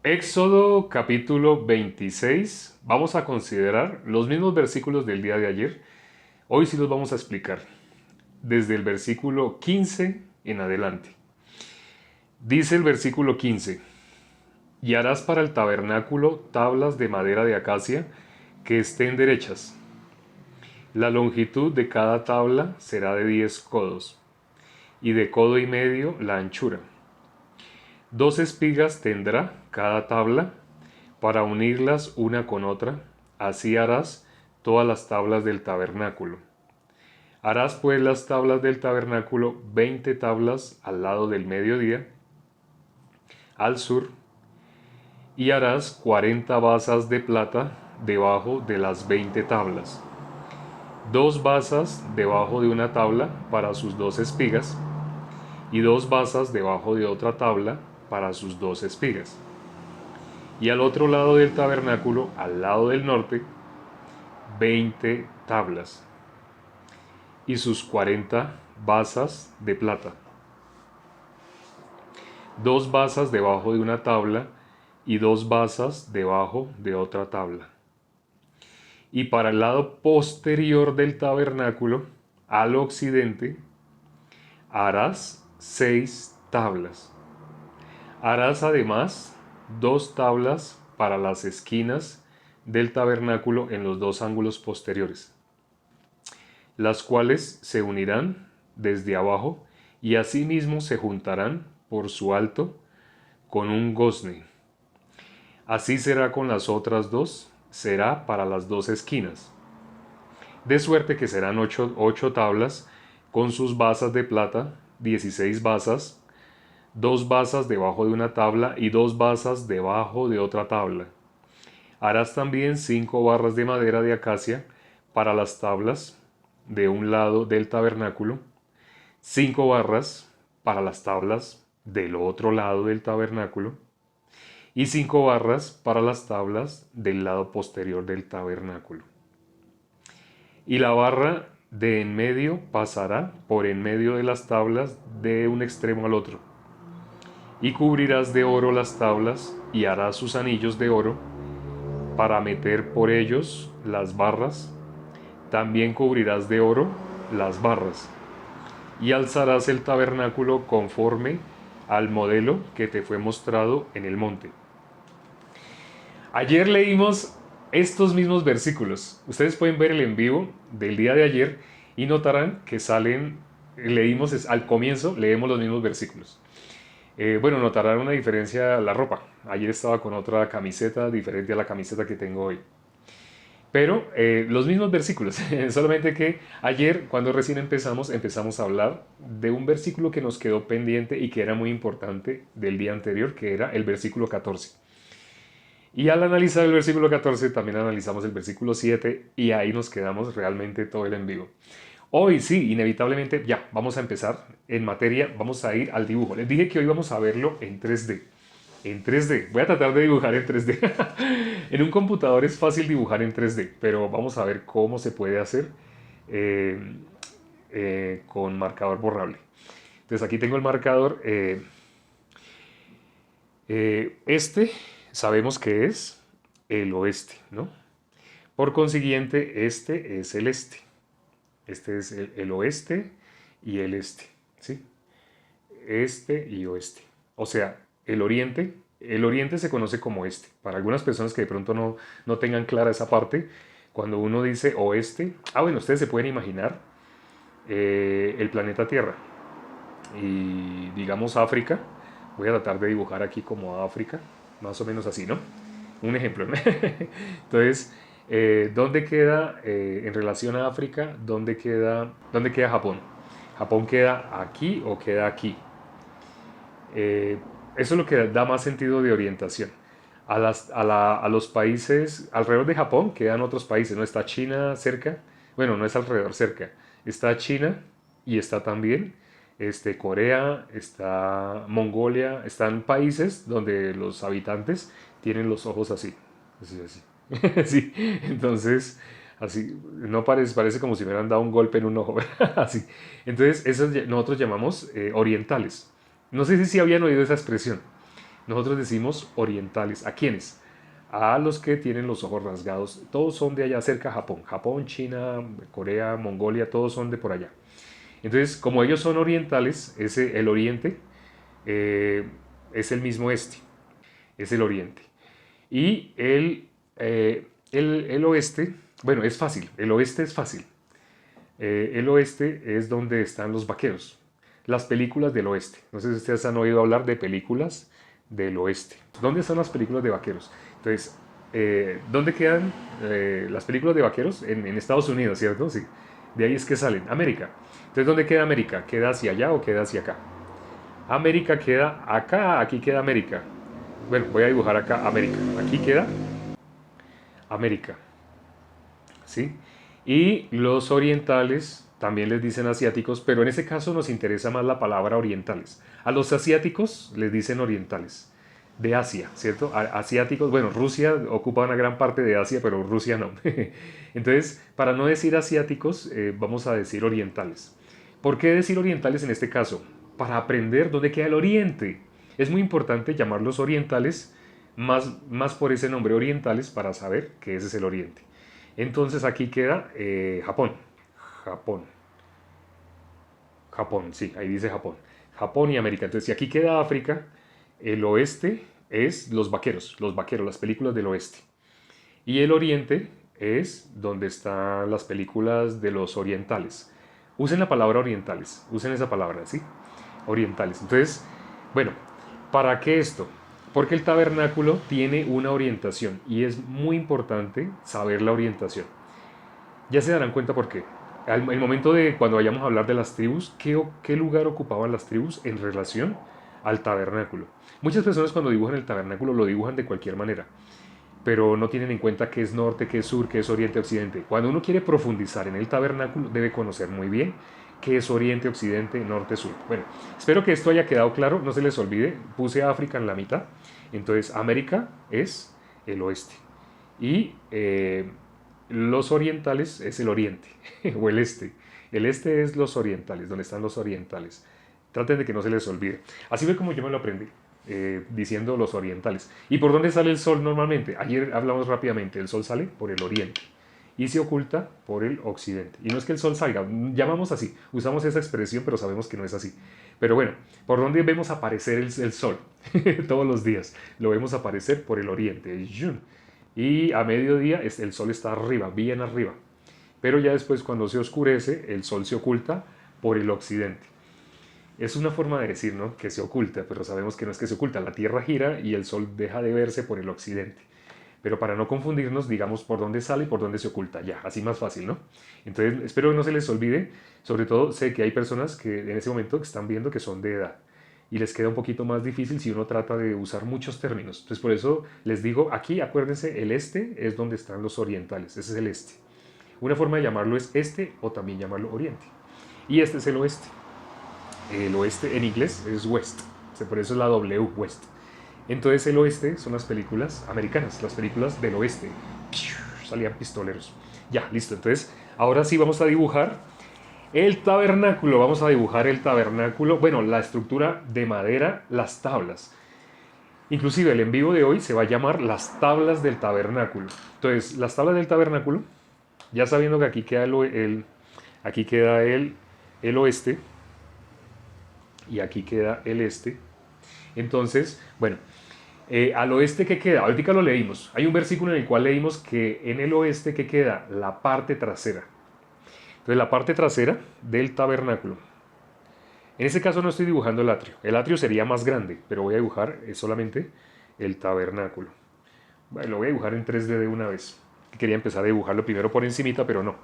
Éxodo capítulo 26. Vamos a considerar los mismos versículos del día de ayer. Hoy sí los vamos a explicar desde el versículo 15 en adelante. Dice el versículo 15: Y harás para el tabernáculo tablas de madera de acacia que estén derechas. La longitud de cada tabla será de 10 codos, y de codo y medio la anchura. 2 espigas tendrá cada tabla para unirlas una con otra. Así harás todas las tablas del tabernáculo. Harás pues las tablas del tabernáculo 20 tablas al lado del mediodía, al sur, y harás 40 basas de plata debajo de las 20 tablas. 2 basas debajo de una tabla para sus 2 espigas, y 2 basas debajo de otra tabla para sus 2 espigas. Y al otro lado del tabernáculo, al lado del norte, 20 tablas y sus 40 basas de plata. 2 basas debajo de una tabla y 2 basas debajo de otra tabla. Y para el lado posterior del tabernáculo, al occidente, harás 6 tablas. Harás además 2 tablas para las esquinas del tabernáculo en los 2 ángulos posteriores, las cuales se unirán desde abajo y asimismo se juntarán por su alto con un gozne. Así será con las otras 2, será para las 2 esquinas. De suerte que serán 8 tablas con sus basas de plata, 16 basas, 2 basas debajo de una tabla y 2 basas debajo de otra tabla. Harás también 5 barras de madera de acacia para las tablas de un lado del tabernáculo, 5 barras para las tablas del otro lado del tabernáculo y 5 barras para las tablas del lado posterior del tabernáculo. Y la barra de en medio pasará por en medio de las tablas de un extremo al otro. Y cubrirás de oro las tablas y harás sus anillos de oro para meter por ellos las barras. También cubrirás de oro las barras. Y alzarás el tabernáculo conforme al modelo que te fue mostrado en el monte. Ayer leímos estos mismos versículos. Ustedes pueden ver el en vivo del día de ayer y notarán que leímos al comienzo, leemos los mismos versículos. Bueno, notarán una diferencia la ropa. Ayer estaba con otra camiseta diferente a la camiseta que tengo hoy. Pero los mismos versículos, solamente que ayer cuando recién empezamos a hablar de un versículo que nos quedó pendiente y que era muy importante del día anterior, que era el versículo 14. Y al analizar el versículo 14 también analizamos el versículo 7 y ahí nos quedamos realmente todo el en vivo. Hoy sí, inevitablemente, ya, vamos a empezar en materia, vamos a ir al dibujo. Les dije que hoy vamos a verlo en 3D. En 3D, voy a tratar de dibujar en 3D. En un computador es fácil dibujar en 3D, pero vamos a ver cómo se puede hacer eh, con marcador borrable. Entonces aquí tengo el marcador. Este sabemos que es el oeste, ¿no? Por consiguiente, este es el este. Este es el oeste y el este, ¿sí? Este y oeste. O sea, el oriente se conoce como este. Para algunas personas que de pronto no tengan clara esa parte, cuando uno dice oeste, bueno, ustedes se pueden imaginar el planeta Tierra y digamos África. Voy a tratar de dibujar aquí como África, más o menos así, ¿no? Un ejemplo. Entonces, ¿dónde queda en relación a África? ¿Dónde queda Japón? ¿Japón queda aquí o queda aquí? Eso es lo que da más sentido de orientación. A los países alrededor de Japón quedan otros países, ¿no? Está China cerca, bueno, no es alrededor, cerca. Está China y está también Corea, está Mongolia, están países donde los habitantes tienen los ojos así, así, así. Sí, entonces, así, no parece como si me hubieran dado un golpe en un ojo, así. Entonces, nosotros llamamos orientales. No sé si habían oído esa expresión. Nosotros decimos orientales. ¿A quiénes? A los que tienen los ojos rasgados. Todos son de allá cerca, Japón. Japón, China, Corea, Mongolia, todos son de por allá. Entonces, como ellos son orientales, el oriente eh, es el mismo este, es el oriente. Y el oeste, bueno, es fácil, el oeste es fácil. El oeste es donde están los vaqueros, las películas del oeste. No sé si ustedes han oído hablar de películas del oeste. ¿Dónde están las películas de vaqueros? Entonces, ¿dónde quedan las películas de vaqueros? En Estados Unidos, ¿cierto? Sí. De ahí es que salen. América. Entonces, ¿dónde queda América? ¿Queda hacia allá o queda hacia acá? América queda acá, aquí queda América. Bueno, voy a dibujar acá América. Aquí queda América. ¿Sí? Y los orientales también les dicen asiáticos, pero en ese caso nos interesa más la palabra orientales. A los asiáticos les dicen orientales, de Asia, ¿cierto? Asiáticos, bueno, Rusia ocupa una gran parte de Asia, pero Rusia no. Entonces, para no decir asiáticos, vamos a decir orientales. ¿Por qué decir orientales en este caso? Para aprender dónde queda el oriente. Es muy importante llamarlos orientales, más por ese nombre orientales, para saber que ese es el oriente. Entonces aquí queda Japón. Japón. Japón, sí, ahí dice Japón. Japón y América. Entonces, si aquí queda África, el oeste es los vaqueros, las películas del oeste. Y el oriente es donde están las películas de los orientales. Usen la palabra orientales, usen esa palabra, ¿sí? Orientales. Entonces, bueno, ¿para qué esto? Porque el tabernáculo tiene una orientación y es muy importante saber la orientación. Ya se darán cuenta por qué. El momento de cuando vayamos a hablar de las tribus, ¿qué lugar ocupaban las tribus en relación al tabernáculo? Muchas personas cuando dibujan el tabernáculo lo dibujan de cualquier manera, pero no tienen en cuenta qué es norte, qué es sur, qué es oriente, occidente. Cuando uno quiere profundizar en el tabernáculo, debe conocer muy bien qué es oriente, occidente, norte, sur. Bueno, espero que esto haya quedado claro, no se les olvide, puse a África en la mitad, entonces América es el oeste y los orientales es el oriente o el este. El este es los orientales, donde están los orientales. Traten de que no se les olvide. Así fue como yo me lo aprendí, diciendo los orientales. ¿Y por dónde sale el sol normalmente? Ayer hablamos rápidamente, el sol sale por el oriente y se oculta por el occidente. Y no es que el sol salga, llamamos así, usamos esa expresión, pero sabemos que no es así. Pero bueno, ¿por dónde vemos aparecer el sol? Todos los días lo vemos aparecer por el oriente. Y a mediodía el sol está arriba, bien arriba. Pero ya después cuando se oscurece, el sol se oculta por el occidente. Es una forma de decir, ¿no? Que se oculta, pero sabemos que no es que se oculta. La Tierra gira y el sol deja de verse por el occidente. Pero para no confundirnos, digamos por dónde sale y por dónde se oculta. Ya, así más fácil, ¿no? Entonces, espero que no se les olvide. Sobre todo, sé que hay personas que en ese momento están viendo que son de edad y les queda un poquito más difícil si uno trata de usar muchos términos. Entonces, por eso les digo, aquí acuérdense, el este es donde están los orientales, ese es el este. Una forma de llamarlo es este o también llamarlo oriente. Y este es el oeste. El oeste en inglés es west, por eso es la W, west. Entonces el oeste son las películas americanas, las películas del oeste. Salían pistoleros. Ya, listo. Entonces, ahora sí vamos a dibujar el tabernáculo. Vamos a dibujar el tabernáculo. Bueno, la estructura de madera, las tablas. Inclusive el en vivo de hoy se va a llamar las tablas del tabernáculo. Entonces, las tablas del tabernáculo, ya sabiendo que aquí queda aquí queda el oeste y aquí queda el este. Entonces, bueno, al oeste, ¿qué queda? Ahorita lo leímos. Hay un versículo en el cual leímos que en el oeste, ¿qué queda? La parte trasera. Entonces, la parte trasera del tabernáculo. En este caso no estoy dibujando el atrio. El atrio sería más grande, pero voy a dibujar solamente el tabernáculo. Bueno, lo voy a dibujar en 3D de una vez. Quería empezar a dibujarlo primero por encimita, pero no.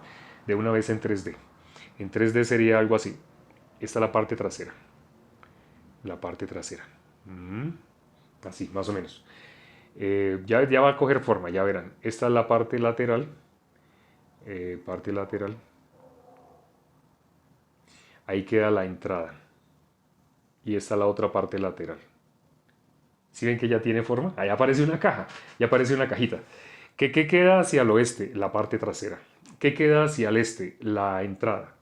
De una vez en 3D. En 3D sería algo así. Esta es la parte trasera. La parte trasera. Así, más o menos. Ya va a coger forma, ya verán. Esta es la parte lateral. Parte lateral. Ahí queda la entrada. Y esta es la otra parte lateral. ¿Sí ven que ya tiene forma? Ahí aparece una caja. Ya aparece una cajita. ¿Qué queda hacia el oeste? La parte trasera. ¿Qué queda hacia el este? La entrada.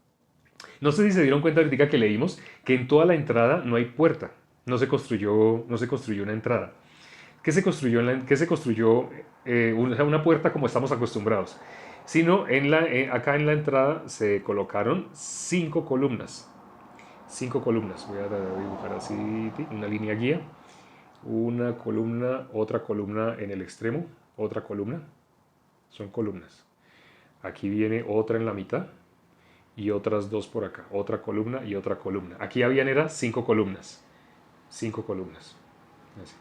No sé si se dieron cuenta ahorita que leímos que en toda la entrada no hay puerta. No se construyó una entrada. qué se construyó una puerta como estamos acostumbrados? Sino acá en la entrada se colocaron 5 columnas. 5 columnas. Voy a dibujar así una línea guía. Una columna, otra columna en el extremo, otra columna. Son columnas. Aquí viene otra en la mitad y otras 2 por acá. Otra columna y otra columna. Aquí habían era 5 columnas. 5 columnas. Así.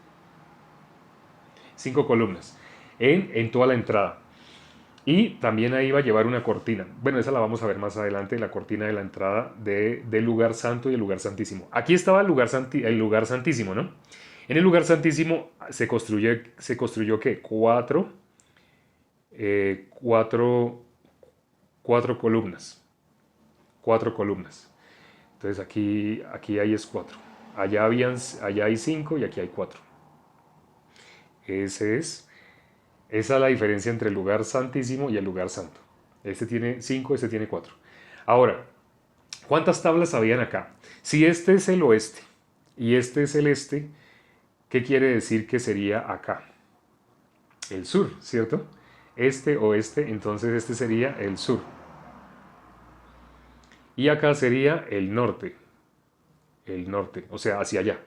5 columnas en toda la entrada. Y también ahí va a llevar una cortina. Bueno, esa la vamos a ver más adelante, la cortina de la entrada del lugar santo y el lugar santísimo. Aquí estaba el lugar santísimo, ¿no? En el lugar santísimo se construyó ¿qué? Cuatro columnas. 4 columnas. Entonces aquí hay es 4. Allá hay 5 y aquí hay 4. Esa es la diferencia entre el lugar santísimo y el lugar santo. Este tiene 5, este tiene 4. Ahora, ¿cuántas tablas habían acá? Si este es el oeste y este es el este, ¿qué quiere decir que sería acá? El sur, ¿cierto? Este, oeste, entonces este sería el sur. Y acá sería el norte, o sea, hacia allá.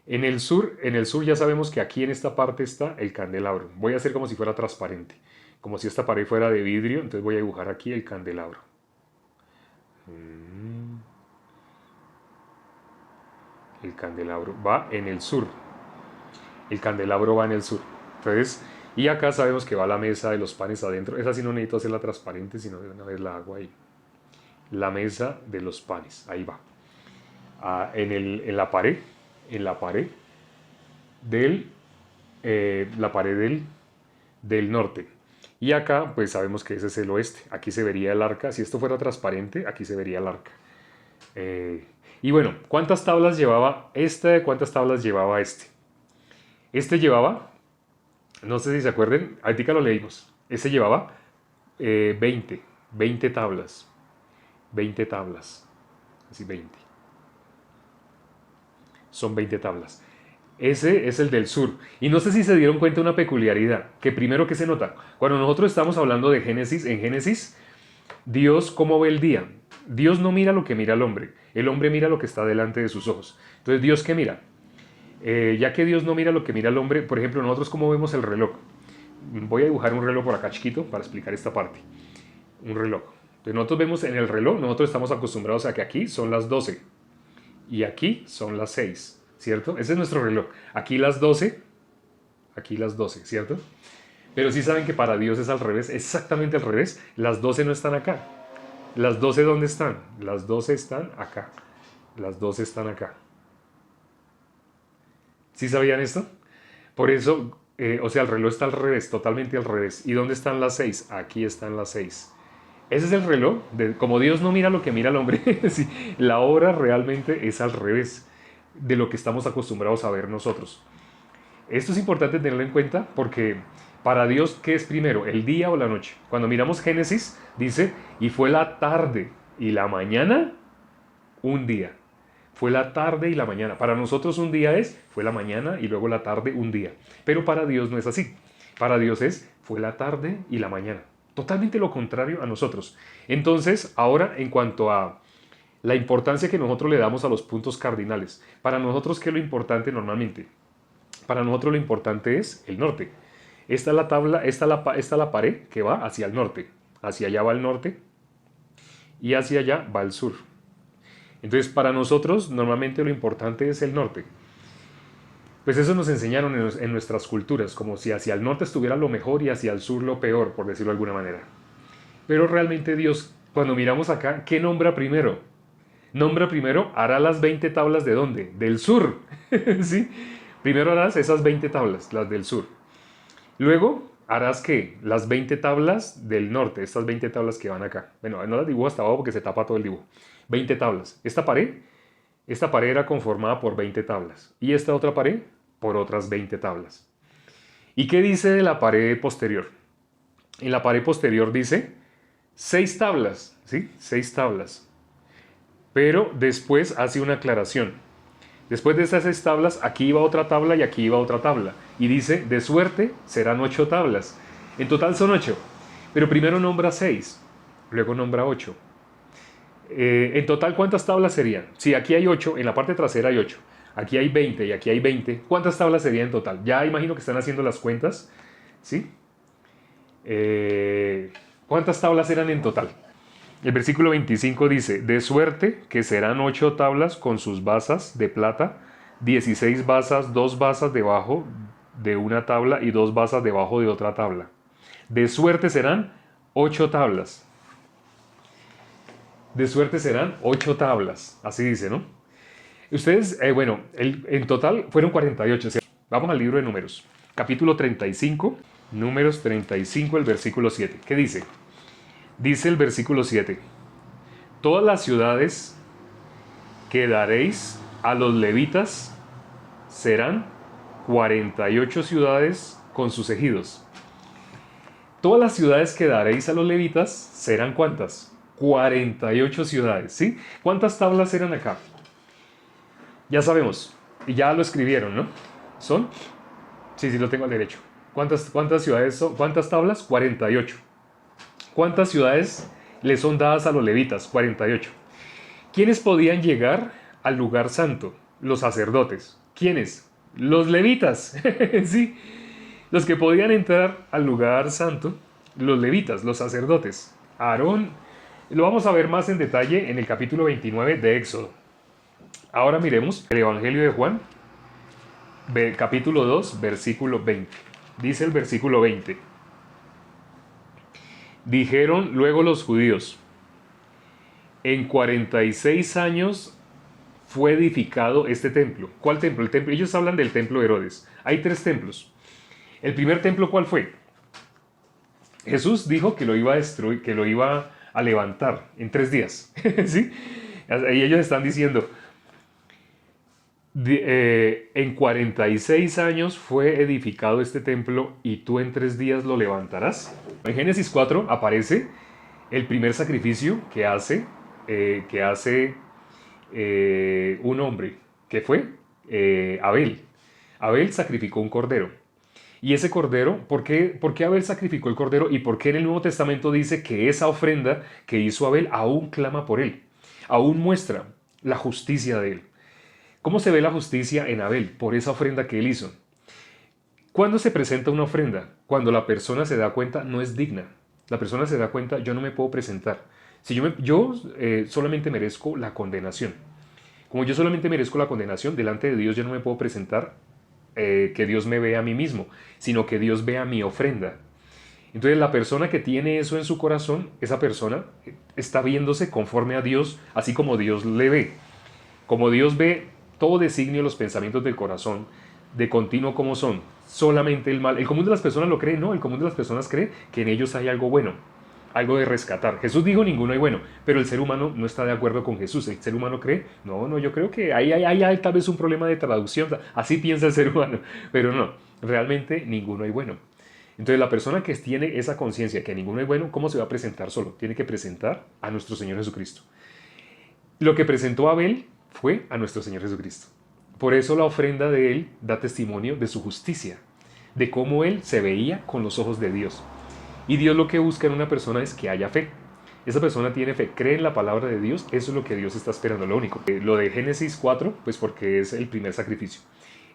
En el sur ya sabemos que aquí en esta parte está el candelabro. Voy a hacer como si fuera transparente, como si esta pared fuera de vidrio, entonces voy a dibujar aquí el candelabro. El candelabro va en el sur. El candelabro va en el sur. Entonces, y acá sabemos que va la mesa de los panes adentro. Esa sí no necesito hacerla transparente, sino de una vez la hago ahí. La mesa de los panes, ahí va. En la pared del norte. Y acá pues sabemos que ese es el oeste. Aquí se vería el arca. Si esto fuera transparente, aquí se vería el arca. Y bueno, ¿cuántas tablas llevaba este? ¿Cuántas tablas llevaba este? Este llevaba, no sé si se acuerden, ahorita lo leímos. Este llevaba 20 tablas. 20 tablas. Así 20. Son 20 tablas. Ese es el del sur. Y no sé si se dieron cuenta de una peculiaridad, que primero que se nota, cuando nosotros estamos hablando de Génesis, en Génesis, Dios, ¿cómo ve el día? Dios no mira lo que mira el hombre mira lo que está delante de sus ojos. Entonces, ¿Dios qué mira? Ya que Dios no mira lo que mira el hombre, por ejemplo, nosotros cómo vemos el reloj. Voy a dibujar un reloj por acá chiquito para explicar esta parte. Un reloj. Entonces, nosotros vemos en el reloj, nosotros estamos acostumbrados a que aquí son las 12 y aquí son las 6, ¿cierto? Ese es nuestro reloj. Aquí las 12, ¿cierto? Pero sí saben que para Dios es al revés, exactamente al revés. Las 12 no están acá. ¿Las 12 dónde están? Las 12 están acá. Las 12 están acá. ¿Sí sabían esto? Por eso, o sea, el reloj está al revés, totalmente al revés. ¿Y dónde están las 6? Aquí están las 6. Ese es el reloj. Como Dios no mira lo que mira el hombre, sí, la hora realmente es al revés de lo que estamos acostumbrados a ver nosotros. Esto es importante tenerlo en cuenta porque para Dios, ¿qué es primero? ¿El día o la noche? Cuando miramos Génesis, dice, y fue la tarde y la mañana, un día. Fue la tarde y la mañana. Para nosotros un día fue la mañana y luego la tarde, un día. Pero para Dios no es así. Para Dios fue la tarde y la mañana. Totalmente lo contrario a nosotros. Entonces, ahora en cuanto a la importancia que nosotros le damos a los puntos cardinales. Para nosotros, ¿qué es lo importante normalmente? Para nosotros lo importante es el norte. Esta es la tabla, esta es la pared que va hacia el norte. Hacia allá va el norte y hacia allá va el sur. Entonces, para nosotros, normalmente lo importante es el norte. Pues eso nos enseñaron en nuestras culturas, como si hacia el norte estuviera lo mejor y hacia el sur lo peor, por decirlo de alguna manera. Pero realmente Dios, cuando miramos acá, ¿qué nombra primero? Nombra primero, hará las 20 tablas ¿de dónde? Del sur. ¿Sí? Primero harás esas 20 tablas, las del sur. Luego harás ¿qué? Las 20 tablas del norte, estas 20 tablas que van acá. Bueno, no las dibujo hasta abajo porque se tapa todo el dibujo. 20 tablas. Esta pared era conformada por 20 tablas. Y esta otra pared por otras 20 tablas. ¿Y qué dice de la pared posterior? En la pared posterior dice 6 tablas, ¿sí? 6 tablas. Pero después hace una aclaración. Después de esas 6 tablas, aquí iba otra tabla y aquí iba otra tabla. Y dice, de suerte serán 8 tablas. En total son 8. Pero primero nombra 6, luego nombra 8. En total, ¿cuántas tablas serían? Si aquí hay 8, en la parte trasera hay 8. Aquí hay 20 y aquí hay 20. ¿Cuántas tablas serían en total? Ya imagino que están haciendo las cuentas. ¿Sí? ¿Cuántas tablas eran en total? El versículo 25 dice, de suerte que serán 8 tablas con sus basas de plata, 16 basas, 2 basas debajo de una tabla y 2 basas debajo de otra tabla. De suerte serán 8 tablas. De suerte serán 8 tablas. Así dice, ¿no? Ustedes, bueno, en total fueron 48. ¿Sí? Vamos al libro de Números. Capítulo 35, Números 35, el versículo 7. ¿Qué dice? Dice el versículo 7. Todas las ciudades que daréis a los levitas serán 48 ciudades con sus ejidos. Todas las ciudades que daréis a los levitas serán ¿cuántas? 48 ciudades, ¿sí? ¿Cuántas tablas eran acá? Ya sabemos, y ya lo escribieron, ¿no? ¿Son? Sí, lo tengo al derecho. ¿Cuántas ciudades son? ¿Cuántas tablas? 48. ¿Cuántas ciudades le son dadas a los levitas? 48. ¿Quiénes podían llegar al lugar santo? Los sacerdotes. ¿Quiénes? Los levitas. Sí. Los que podían entrar al lugar santo, los levitas, los sacerdotes. Aarón, lo vamos a ver más en detalle en el capítulo 29 de Éxodo. Ahora miremos el Evangelio de Juan, capítulo 2, versículo 20. Dice el versículo 20. Dijeron luego los judíos, en 46 años fue edificado este templo. ¿Cuál templo? El templo. Ellos hablan del templo de Herodes. Hay 3 templos. ¿El primer templo cuál fue? Jesús dijo que lo iba a destruir, que lo iba a levantar en 3 días. ¿Sí? Y ellos están diciendo, en 46 años fue edificado este templo y tú en 3 días lo levantarás. En Génesis 4 aparece el primer sacrificio que hace un hombre, que fue Abel. Abel sacrificó un cordero. Y ese cordero, ¿por qué Abel sacrificó el cordero? ¿Y por qué en el Nuevo Testamento dice que esa ofrenda que hizo Abel aún clama por él? Aún muestra la justicia de él. ¿Cómo se ve la justicia en Abel? Por esa ofrenda que él hizo. ¿Cuándo se presenta una ofrenda? Cuando la persona se da cuenta no es digna. La persona se da cuenta, yo no me puedo presentar. Si yo solamente merezco la condenación. Como yo solamente merezco la condenación, delante de Dios yo no me puedo presentar que Dios me vea a mí mismo, sino que Dios vea mi ofrenda. Entonces la persona que tiene eso en su corazón, esa persona está viéndose conforme a Dios, así como Dios le ve. Como Dios ve todo designio de los pensamientos del corazón, de continuo como son, solamente el mal. El común de las personas lo cree, no, el común de las personas cree que en ellos hay algo bueno, algo de rescatar. Jesús dijo ninguno hay bueno, pero el ser humano no está de acuerdo con Jesús. El ser humano cree, no, yo creo que hay tal vez un problema de traducción, así piensa el ser humano, pero no, realmente ninguno hay bueno. Entonces la persona que tiene esa conciencia que ninguno es bueno, ¿cómo se va a presentar solo? Tiene que presentar a nuestro Señor Jesucristo. Lo que presentó Abel fue a nuestro Señor Jesucristo. Por eso la ofrenda de él da testimonio de su justicia, de cómo él se veía con los ojos de Dios. Y Dios lo que busca en una persona es que haya fe. Esa persona tiene fe, cree en la palabra de Dios, eso es lo que Dios está esperando, lo único. Lo de Génesis 4, pues porque es el primer sacrificio.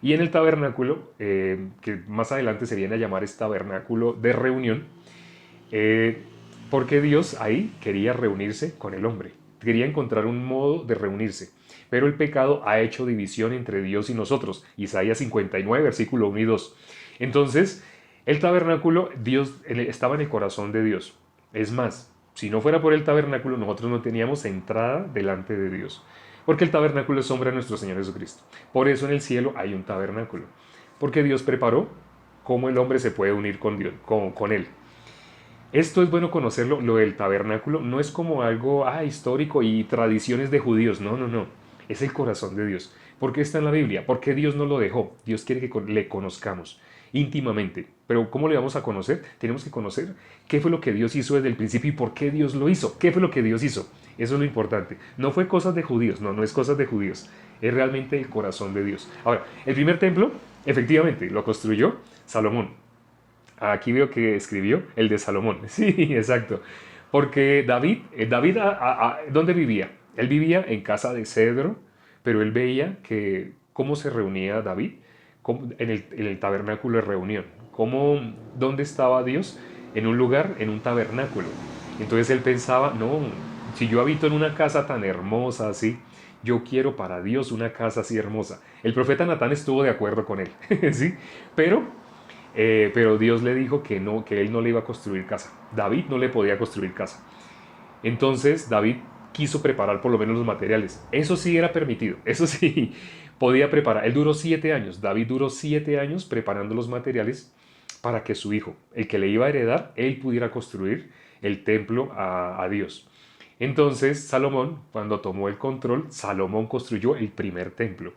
Y en el tabernáculo, que más adelante se viene a llamar este tabernáculo de reunión, porque Dios ahí quería reunirse con el hombre, quería encontrar un modo de reunirse. Pero el pecado ha hecho división entre Dios y nosotros. Isaías 59, versículo 1 y 2. Entonces, el tabernáculo, Dios estaba en el corazón de Dios. Es más, si no fuera por el tabernáculo, nosotros no teníamos entrada delante de Dios. Porque el tabernáculo es sombra de nuestro Señor Jesucristo. Por eso en el cielo hay un tabernáculo. Porque Dios preparó cómo el hombre se puede unir con Dios, con Él. Esto es bueno conocerlo, lo del tabernáculo no es como algo histórico y tradiciones de judíos, no. Es el corazón de Dios. ¿Por qué está en la Biblia? Porque Dios no lo dejó. Dios quiere que le conozcamos íntimamente. Pero ¿cómo le vamos a conocer? Tenemos que conocer qué fue lo que Dios hizo desde el principio y por qué Dios lo hizo. ¿Qué fue lo que Dios hizo? Eso es lo importante. No fue cosas de judíos, no es cosas de judíos. Es realmente el corazón de Dios. Ahora, el primer templo, efectivamente, lo construyó Salomón. Aquí veo que escribió el de Salomón. Sí, exacto. Porque David, ¿dónde vivía? Él vivía en casa de cedro, pero él veía que cómo se reunía David en el tabernáculo de reunión. ¿Dónde estaba Dios? En un lugar, en un tabernáculo. Entonces él pensaba, no, si yo habito en una casa tan hermosa así, yo quiero para Dios una casa así hermosa. El profeta Natán estuvo de acuerdo con él, ¿sí? Pero Dios le dijo que no, que él no le iba a construir casa. David no le podía construir casa. Entonces David quiso preparar por lo menos los materiales. Eso sí era permitido, eso sí podía preparar. Él duró 7 años, David duró 7 años preparando los materiales para que su hijo, el que le iba a heredar, él pudiera construir el templo a Dios. Entonces Salomón, cuando tomó el control, Salomón construyó el primer templo.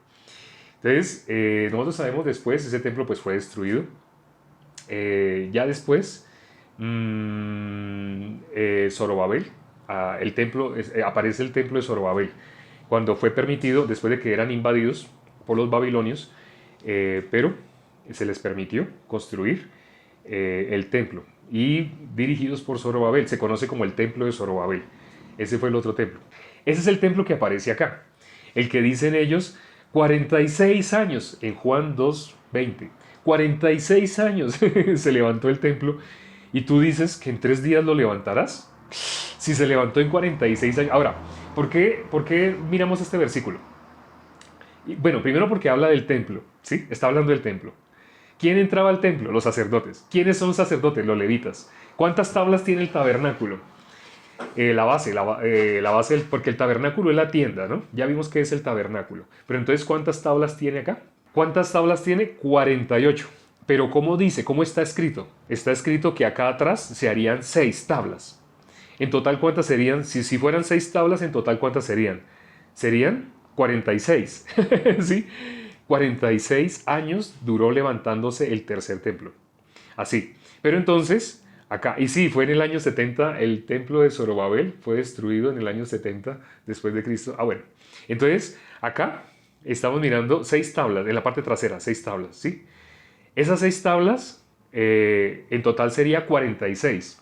Entonces, nosotros sabemos después, ese templo pues fue destruido. Ya después, Zorobabel, aparece el templo de Zorobabel, cuando fue permitido, después de que eran invadidos por los babilonios, pero se les permitió construir el templo. Y dirigidos por Zorobabel, se conoce como el templo de Zorobabel. Ese fue el otro templo. Ese es el templo que aparece acá. El que dicen ellos, 46 años, en Juan 2:20. 46 años se levantó el templo y tú dices que en 3 días lo levantarás. Si se levantó en 46 años. Ahora, ¿por qué miramos este versículo? Bueno, primero porque habla del templo, ¿sí? Está hablando del templo. ¿Quién entraba al templo? Los sacerdotes. ¿Quiénes son sacerdotes? Los levitas. ¿Cuántas tablas tiene el tabernáculo? La base, porque el tabernáculo es la tienda, ¿no? Ya vimos qué es el tabernáculo. Pero entonces, ¿cuántas tablas tiene acá? ¿Cuántas tablas tiene? 48. Pero ¿cómo dice? ¿Cómo está escrito? Está escrito que acá atrás se harían 6 tablas. En total, ¿cuántas serían? Si fueran 6 tablas, en total, ¿cuántas serían? Serían 46. ¿Sí? 46 años duró levantándose el tercer templo. Así. Pero entonces, acá, y sí, fue en el año 70, el templo de Zorobabel fue destruido en el año 70 después de Cristo. Bueno. Entonces, acá estamos mirando 6 tablas, en la parte trasera, 6 tablas, ¿sí? Esas 6 tablas, en total sería 46.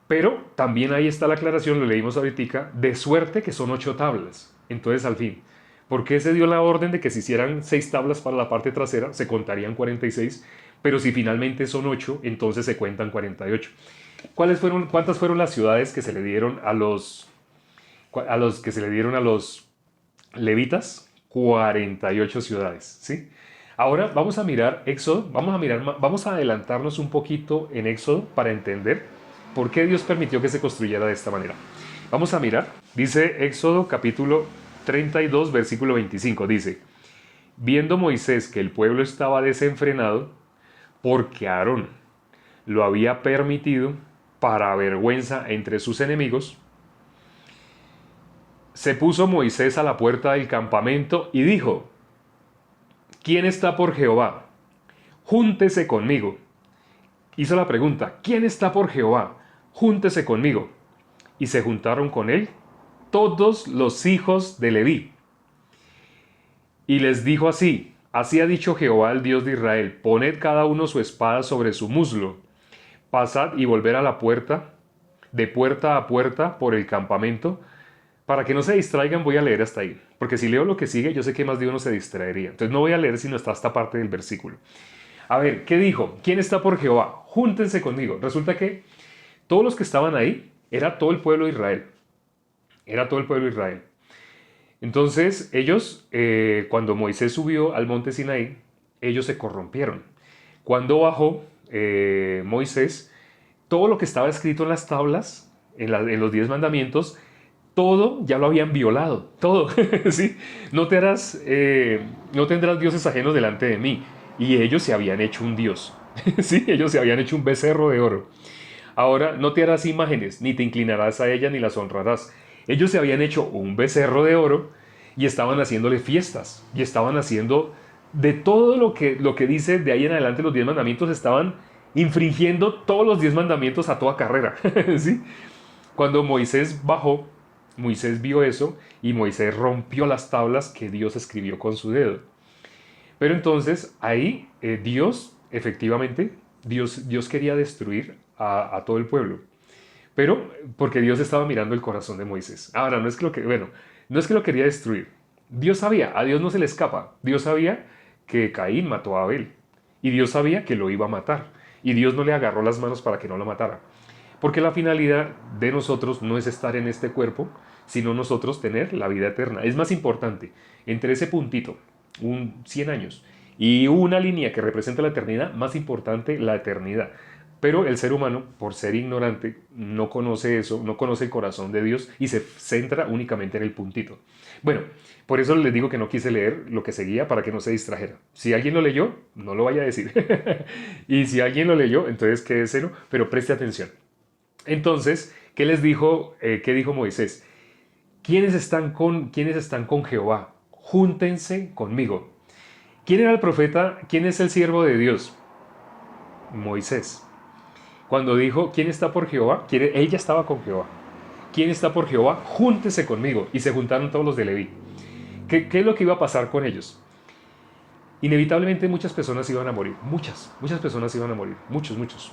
Pero también ahí está la aclaración, lo leímos ahorita, de suerte que son 8 tablas. Entonces, al fin, ¿por qué se dio la orden de que se hicieran 6 tablas para la parte trasera? Se contarían 46, pero si finalmente son 8, entonces se cuentan 48. ¿Cuántas fueron las ciudades que se le dieron a los levitas? 48 ciudades, ¿sí? Ahora vamos a mirar Éxodo, vamos a adelantarnos un poquito en Éxodo para entender por qué Dios permitió que se construyera de esta manera. Vamos a mirar, dice Éxodo capítulo 32, versículo 25, dice: viendo Moisés que el pueblo estaba desenfrenado, porque Aarón lo había permitido para vergüenza entre sus enemigos, se puso Moisés a la puerta del campamento y dijo: ¿quién está por Jehová? Júntese conmigo. Hizo la pregunta: ¿quién está por Jehová? Júntese conmigo. Y se juntaron con él todos los hijos de Leví. Y les dijo así: así ha dicho Jehová, el Dios de Israel: poned cada uno su espada sobre su muslo, pasad y volver a la puerta, de puerta a puerta por el campamento. Para que no se distraigan, voy a leer hasta ahí, porque si leo lo que sigue, yo sé que más de uno se distraería. Entonces no voy a leer sino hasta esta parte del versículo. A ver, ¿qué dijo? ¿Quién está por Jehová? Júntense conmigo. Resulta que todos los que estaban ahí era todo el pueblo de Israel. Era todo el pueblo de Israel. Entonces ellos, cuando Moisés subió al monte Sinaí, ellos se corrompieron. Cuando bajó Moisés, todo lo que estaba escrito en las tablas, en los 10 mandamientos, todo ya lo habían violado, todo, ¿sí? No tendrás dioses ajenos delante de mí. Y ellos se habían hecho un dios, ¿sí? Ellos se habían hecho un becerro de oro. Ahora, no te harás imágenes, ni te inclinarás a ellas, ni las honrarás. Ellos se habían hecho un becerro de oro y estaban haciéndole fiestas. Y estaban haciendo de todo lo que dice de ahí en adelante los 10 mandamientos, estaban infringiendo todos los 10 mandamientos a toda carrera, ¿sí? Cuando Moisés bajó, Moisés vio eso y Moisés rompió las tablas que Dios escribió con su dedo. Pero entonces ahí Dios, efectivamente, Dios quería destruir a todo el pueblo. Pero porque Dios estaba mirando el corazón de Moisés. Ahora, no es que bueno, no es que lo quería destruir. Dios sabía, a Dios no se le escapa. Dios sabía que Caín mató a Abel. Y Dios sabía que lo iba a matar. Y Dios no le agarró las manos para que no lo matara. Porque la finalidad de nosotros no es estar en este cuerpo, sino nosotros tener la vida eterna. Es más importante, entre ese puntito, 100 años, y una línea que representa la eternidad, más importante la eternidad. Pero el ser humano, por ser ignorante, no conoce eso, no conoce el corazón de Dios y se centra únicamente en el puntito. Bueno, por eso les digo que no quise leer lo que seguía para que no se distrajera. Si alguien lo leyó, no lo vaya a decir. Y si alguien lo leyó, entonces quédeselo, pero preste atención. Entonces, ¿qué les dijo? ¿Qué dijo Moisés? ¿Quiénes están con Jehová? Júntense conmigo. ¿Quién era el profeta? ¿Quién es el siervo de Dios? Moisés. Cuando dijo, ¿quién está por Jehová? Él ya estaba con Jehová. ¿Quién está por Jehová? Júntese conmigo. Y se juntaron todos los de Leví. ¿Qué es lo que iba a pasar con ellos? Inevitablemente muchas personas iban a morir. Muchas personas iban a morir. Muchos.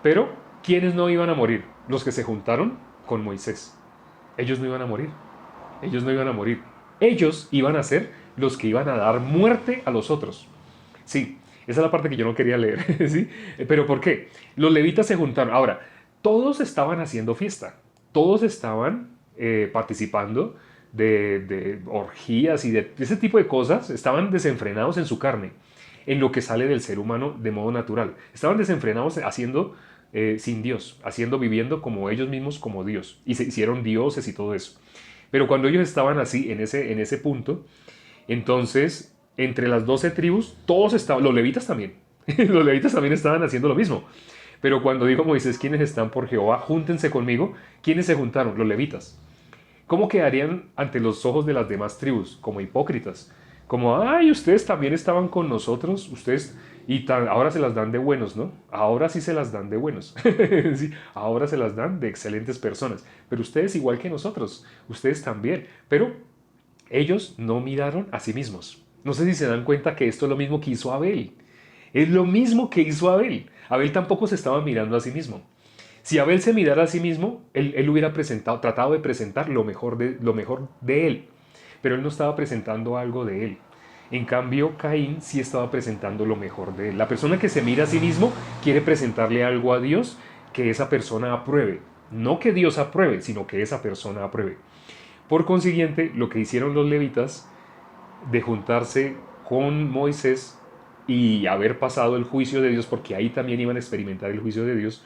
Pero, ¿quiénes no iban a morir? Los que se juntaron con Moisés. Ellos no iban a morir. Ellos no iban a morir. Ellos iban a ser los que iban a dar muerte a los otros. Sí, esa es la parte que yo no quería leer. ¿Sí? Pero ¿por qué? Los levitas se juntaron. Ahora, todos estaban haciendo fiesta. Todos estaban participando de orgías y de ese tipo de cosas. Estaban desenfrenados en su carne, en lo que sale del ser humano de modo natural. Estaban desenfrenados haciendo sin Dios, viviendo como ellos mismos, como Dios. Y se hicieron dioses y todo eso. Pero cuando ellos estaban así, en ese punto, entonces, entre las 12 tribus, todos estaban, los levitas también, los levitas también estaban haciendo lo mismo. Pero cuando dijo Moisés, ¿quiénes están por Jehová? Júntense conmigo. ¿Quiénes se juntaron? Los levitas. ¿Cómo quedarían ante los ojos de las demás tribus? Como hipócritas. Como, ay, ustedes también estaban con nosotros, ustedes, ahora se las dan de buenos, ¿no? Ahora sí se las dan de buenos. Sí, ahora se las dan de excelentes personas. Pero ustedes igual que nosotros, ustedes también. Pero ellos no miraron a sí mismos. No sé si se dan cuenta que esto es lo mismo que hizo Abel. Es lo mismo que hizo Abel. Abel tampoco se estaba mirando a sí mismo. Si Abel se mirara a sí mismo, él hubiera tratado de presentar lo mejor de él. Pero él no estaba presentando algo de él. En cambio, Caín sí estaba presentando lo mejor de él. La persona que se mira a sí mismo quiere presentarle algo a Dios que esa persona apruebe. No que Dios apruebe, sino que esa persona apruebe. Por consiguiente, lo que hicieron los levitas de juntarse con Moisés y haber pasado el juicio de Dios, porque ahí también iban a experimentar el juicio de Dios,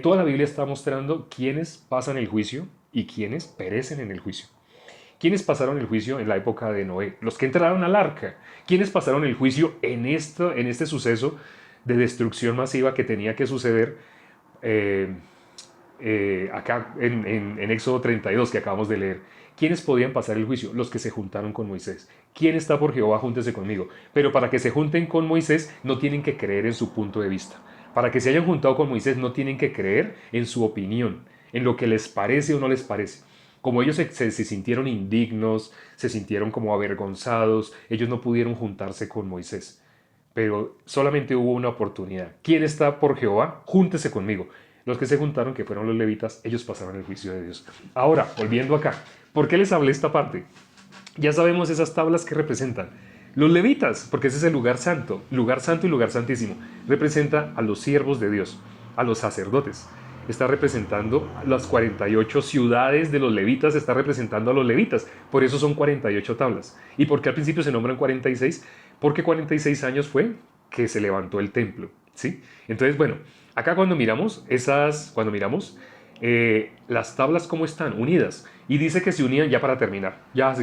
toda la Biblia está mostrando quiénes pasan el juicio y quiénes perecen en el juicio. ¿Quiénes pasaron el juicio en la época de Noé? Los que entraron al arca. ¿Quiénes pasaron el juicio en este suceso de destrucción masiva que tenía que suceder acá en Éxodo 32 que acabamos de leer? ¿Quiénes podían pasar el juicio? Los que se juntaron con Moisés. ¿Quién está por Jehová? Júntese conmigo. Pero para que se junten con Moisés no tienen que creer en su punto de vista. Para que se hayan juntado con Moisés no tienen que creer en su opinión, en lo que les parece o no les parece. Como ellos se sintieron indignos, se sintieron como avergonzados, ellos no pudieron juntarse con Moisés. Pero solamente hubo una oportunidad. ¿Quién está por Jehová? Júntese conmigo. Los que se juntaron, que fueron los levitas, ellos pasaron el juicio de Dios. Ahora, volviendo acá, ¿por qué les hablé esta parte? Ya sabemos esas tablas que representan. Los levitas, porque ese es el lugar santo y lugar santísimo, representa a los siervos de Dios, a los sacerdotes. Está representando las 48 ciudades de los levitas, está representando a los levitas. Por eso son 48 tablas. ¿Y por qué al principio se nombran 46? Porque 46 años fue que se levantó el templo, ¿sí? Entonces, bueno, acá cuando miramos las tablas cómo están unidas, y dice que se unían, ya para terminar, ya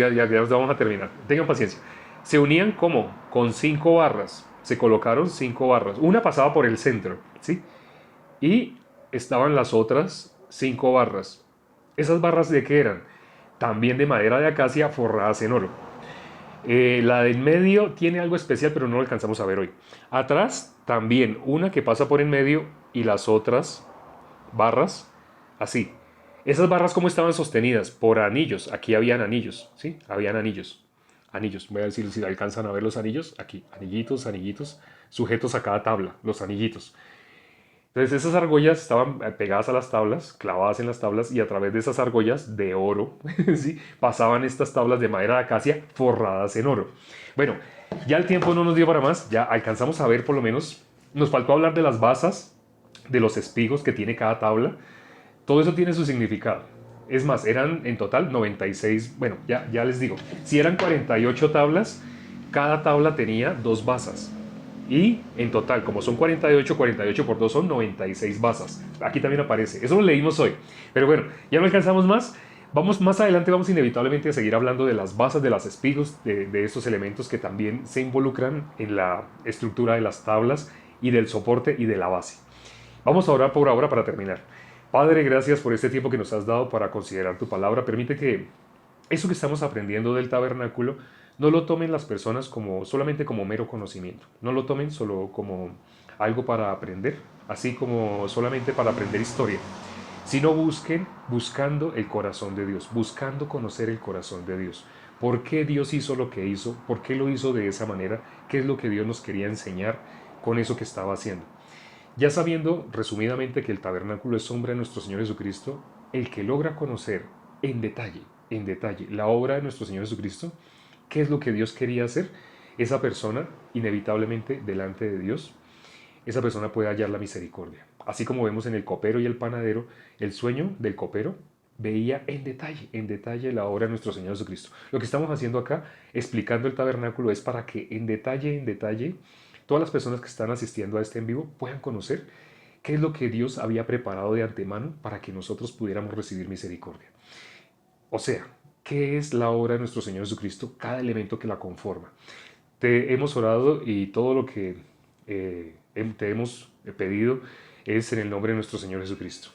vamos a terminar, tengan paciencia, se unían como con 5 barras, se colocaron 5 barras, una pasaba por el centro, ¿sí? Y estaban las otras 5 barras. ¿Esas barras de qué eran? También de madera de acacia forradas en oro. La del medio tiene algo especial, pero no lo alcanzamos a ver hoy. Atrás también una que pasa por en medio y las otras barras así. Esas barras, ¿cómo estaban sostenidas? Por anillos. Aquí habían anillos, ¿sí? Habían anillos. Anillos. Voy a decir si alcanzan a ver los anillos. Aquí, anillitos, anillitos, sujetos a cada tabla, los anillitos. Entonces esas argollas estaban pegadas a las tablas, clavadas en las tablas, y a través de esas argollas de oro, ¿sí? Pasaban estas tablas de madera de acacia forradas en oro. Bueno, ya el tiempo no nos dio para más, ya alcanzamos a ver por lo menos, nos faltó hablar de las basas, de los espigos que tiene cada tabla. Todo eso tiene su significado. Es más, eran en total 96, bueno, ya les digo, si eran 48 tablas, cada tabla tenía dos basas. Y en total, como son 48, 48 por 2 son 96 basas. Aquí también aparece. Eso lo leímos hoy. Pero bueno, ya no alcanzamos más. Vamos más adelante, vamos inevitablemente a seguir hablando de las basas, de los espigos, de estos elementos que también se involucran en la estructura de las tablas y del soporte y de la base. Vamos a orar por ahora para terminar. Padre, gracias por este tiempo que nos has dado para considerar tu palabra. Permite que eso que estamos aprendiendo del tabernáculo no lo tomen las personas como solamente como mero conocimiento. No lo tomen solo como algo para aprender, así como solamente para aprender historia, sino busquen buscando el corazón de Dios, buscando conocer el corazón de Dios. ¿Por qué Dios hizo lo que hizo? ¿Por qué lo hizo de esa manera? ¿Qué es lo que Dios nos quería enseñar con eso que estaba haciendo? Ya sabiendo resumidamente que el tabernáculo es sombra de nuestro Señor Jesucristo, el que logra conocer en detalle, la obra de nuestro Señor Jesucristo, qué es lo que Dios quería hacer, esa persona, inevitablemente, delante de Dios, esa persona puede hallar la misericordia. Así como vemos en el copero y el panadero, el sueño del copero veía en detalle la obra de nuestro Señor Jesucristo. Lo que estamos haciendo acá, explicando el tabernáculo, es para que en detalle, todas las personas que están asistiendo a este en vivo puedan conocer qué es lo que Dios había preparado de antemano para que nosotros pudiéramos recibir misericordia. O sea, ¿qué es la obra de nuestro Señor Jesucristo? Cada elemento que la conforma. Te hemos orado y todo lo que te hemos pedido es en el nombre de nuestro Señor Jesucristo.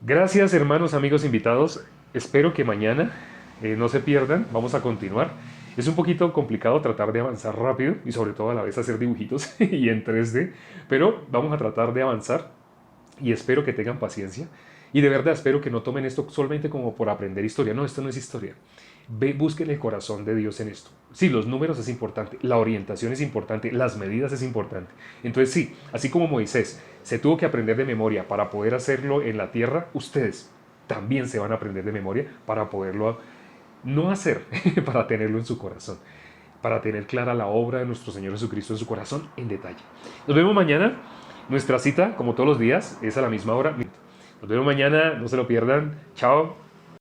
Gracias, hermanos, amigos invitados. Espero que mañana no se pierdan. Vamos a continuar. Es un poquito complicado tratar de avanzar rápido y sobre todo a la vez hacer dibujitos y en 3D, pero vamos a tratar de avanzar y espero que tengan paciencia. Y de verdad espero que no tomen esto solamente como por aprender historia. No, esto no es historia. Busquen el corazón de Dios en esto. Sí, los números es importante, la orientación es importante, las medidas es importante. Entonces sí, así como Moisés se tuvo que aprender de memoria para poder hacerlo en la tierra, ustedes también se van a aprender de memoria para poderlo no hacer, para tenerlo en su corazón, para tener clara la obra de nuestro Señor Jesucristo en su corazón en detalle. Nos vemos mañana. Nuestra cita, como todos los días, es a la misma hora. Nos vemos mañana, no se lo pierdan. Chao.